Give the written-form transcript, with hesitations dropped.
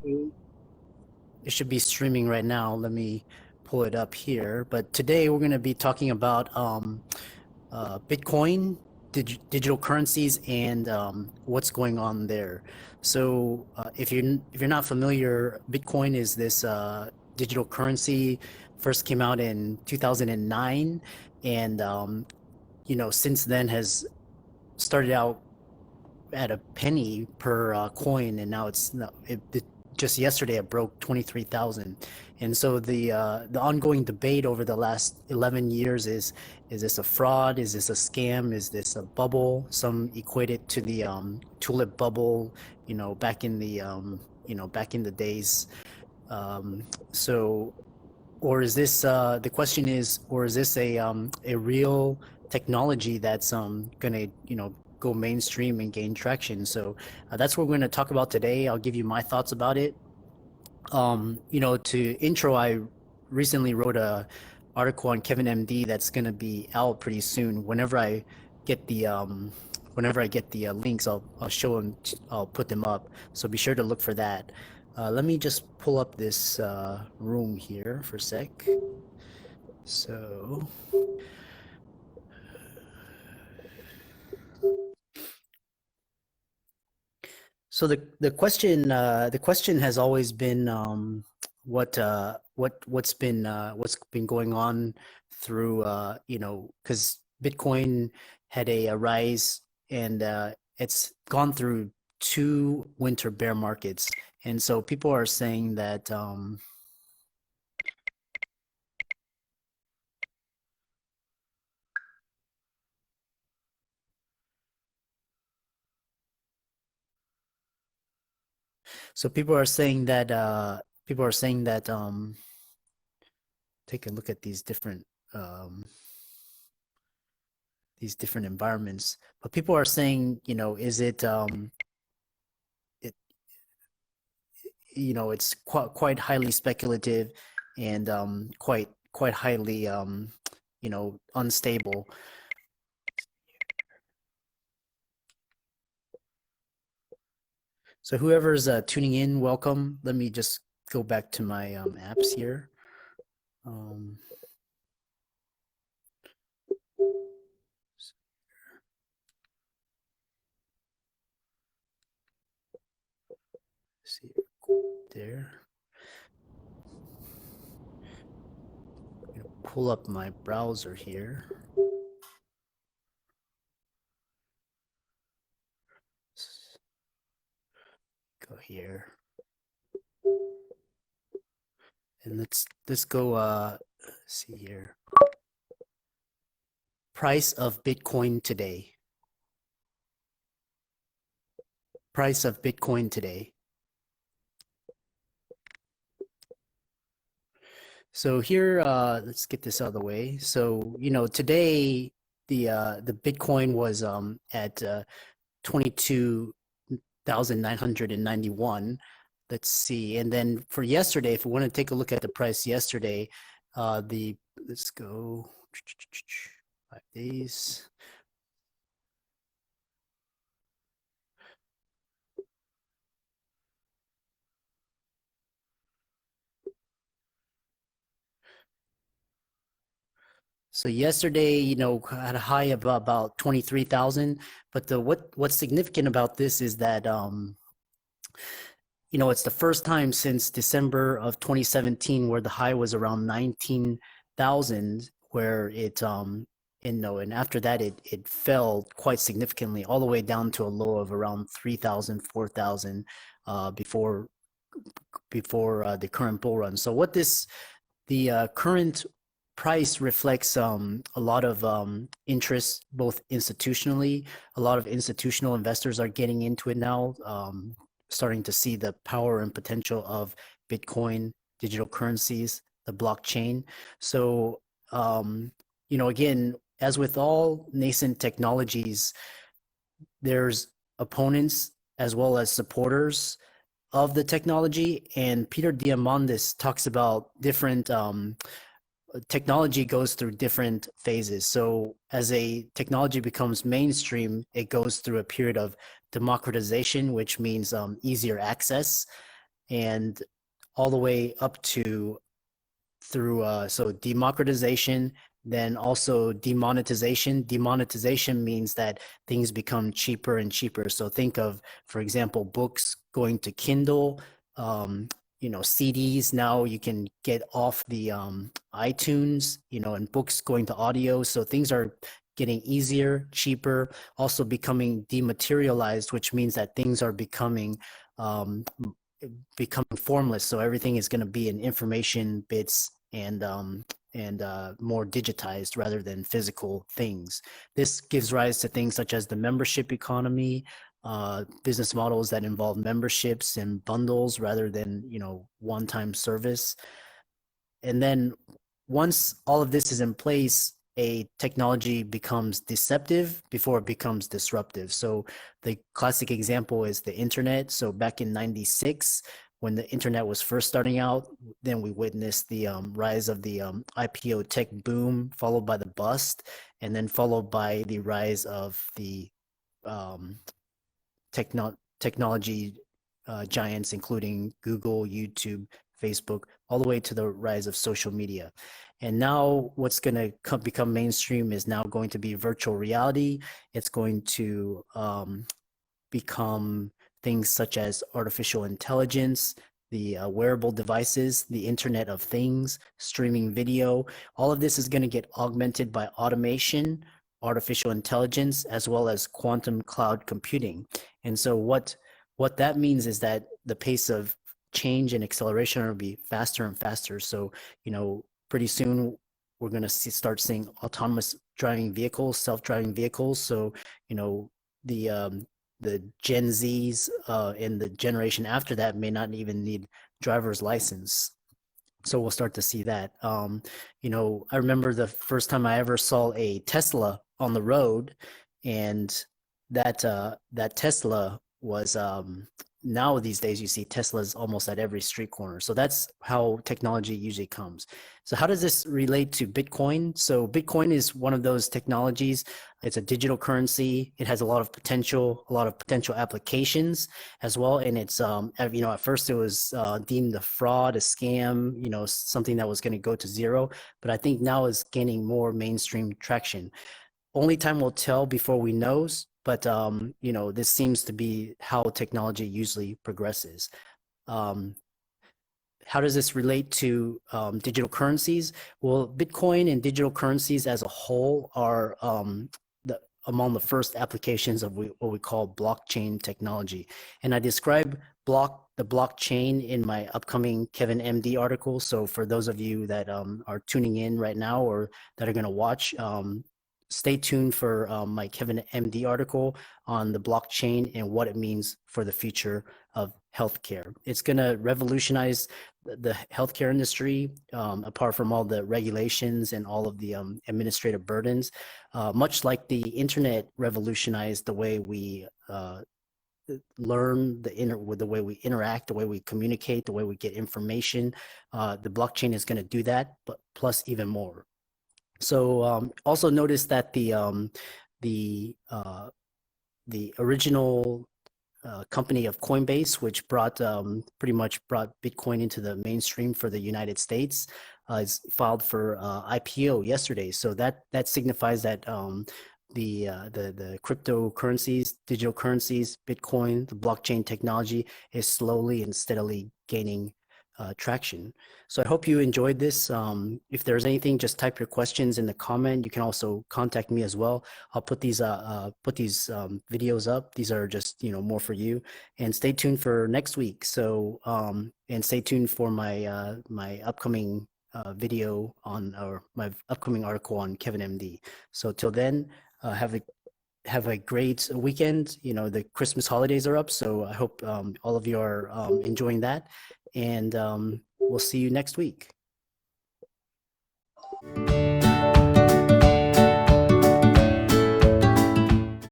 It should be streaming right now. Let me pull it up here. But today we're going to be talking about Bitcoin, digital currencies, and what's going on there. So if you're not familiar, Bitcoin is this digital currency. First came out in 2009, and since then has started out at a penny per coin, and now just yesterday it broke 23,000. And so the ongoing debate over the last 11 years is this a fraud? Is this a scam? Is this a bubble? Some equate it to the tulip bubble, back in the days. Um, so or is this the question is, or is this a real technology that's gonna go mainstream and gain traction? So that's what we're going to talk about today. I'll give you my thoughts about it. To intro, I recently wrote a article on Kevin MD that's going to be out pretty soon. Get the whenever I get the links, I'll show them. I'll put them up. So be sure to look for that. Let me just pull up this room here for a sec. So the question has always been what's been going on through because Bitcoin had a rise, and it's gone through two winter bear markets, and so people are saying that so people are saying that take a look at um these different environments, but people are saying, is it it it's quite highly speculative, and quite highly unstable. So whoever's tuning in, welcome. Let me just go back to my apps here. Um, see there. I'm gonna pull up my browser here. Go here, and let's go. See here. Price of Bitcoin today. Price of Bitcoin today. So here, let's get this out of the way. So, today the Bitcoin was at 22,991. Let's see. And then for yesterday, if we want to take a look at the price yesterday, let's go 5 days. So yesterday, had a high of about 23,000. But what's significant about this is that it's the first time since December of 2017 where the high was around 19,000, where and after that it fell quite significantly all the way down to a low of around 3,000, 4,000 before the current bull run. So the current price reflects a lot of interest, both institutionally. A lot of institutional investors are getting into it now, starting to see the power and potential of Bitcoin, digital currencies, the blockchain. So, again, as with all nascent technologies, there's opponents as well as supporters of the technology. And Peter Diamandis talks about different technology goes through different phases. So as a technology becomes mainstream, it goes through a period of democratization, which means easier access. and all the way up to through so democratization, then also demonetization. Demonetization means that things become cheaper and cheaper. So think of, for example, books going to Kindle. CDs now you can get off the iTunes, and books going to audio. So things are getting easier, cheaper, also becoming dematerialized, which means that things are um, becoming formless. So everything is going to be in information bits and more digitized rather than physical things. This gives rise to things such as the membership economy, business models that involve memberships and bundles rather than one-time service. And then once all of this is in place, a technology becomes deceptive before it becomes disruptive. So the classic example is the internet. So back in 96, when the internet was first starting out, then we witnessed the rise of the IPO tech boom, followed by the bust, and then followed by the rise of the um, technology giants, including Google, YouTube, Facebook, all the way to the rise of social media. And now what's going to become mainstream is now going to be virtual reality. It's going to become things such as artificial intelligence, the wearable devices, the Internet of Things, streaming video. All of this is going to get augmented by automation, artificial intelligence, as well as quantum cloud computing. And so what that means is that the pace of change and acceleration will be faster and faster. So, pretty soon we're going to start seeing autonomous driving vehicles, self-driving vehicles. So, the Gen Zs and the generation after that may not even need driver's license. So we'll start to see that. I remember the first time I ever saw a Tesla on the road, and that Tesla was now these days you see Teslas almost at every street corner. So that's how technology usually comes. So how does this relate to Bitcoin? So Bitcoin is one of those technologies. It's a digital currency. It has a lot of potential applications as well. And it's at first it was deemed a fraud, a scam, something that was going to go to zero. But I think now it's gaining more mainstream traction. Only time will tell before we know, but this seems to be how technology usually progresses. How does this relate to digital currencies? Well, Bitcoin and digital currencies as a whole are among the first applications of what we call blockchain technology. And I describe the blockchain in my upcoming Kevin MD article. So for those of you that are tuning in right now or that are going to watch, stay tuned for my Kevin MD article on the blockchain and what it means for the future of healthcare. It's going to revolutionize the healthcare industry, apart from all the regulations and all of the administrative burdens, much like the internet revolutionized the way we learn, the way we interact, the way we communicate, the way we get information. The blockchain is going to do that, but plus even more. So also notice that the original company of Coinbase, which pretty much brought Bitcoin into the mainstream for the United States, is filed for IPO yesterday. So that signifies that the cryptocurrencies, digital currencies, Bitcoin, the blockchain technology is slowly and steadily gaining traction. So I hope you enjoyed this. If there's anything, just type your questions in the comment. You can also contact me as well. I'll put these videos up. These are just more for you. And stay tuned for next week. So and stay tuned for my my upcoming video or my upcoming article on Kevin MD. So till then, have a great weekend. The Christmas holidays are up, so I hope all of you are enjoying that. And we'll see you next week.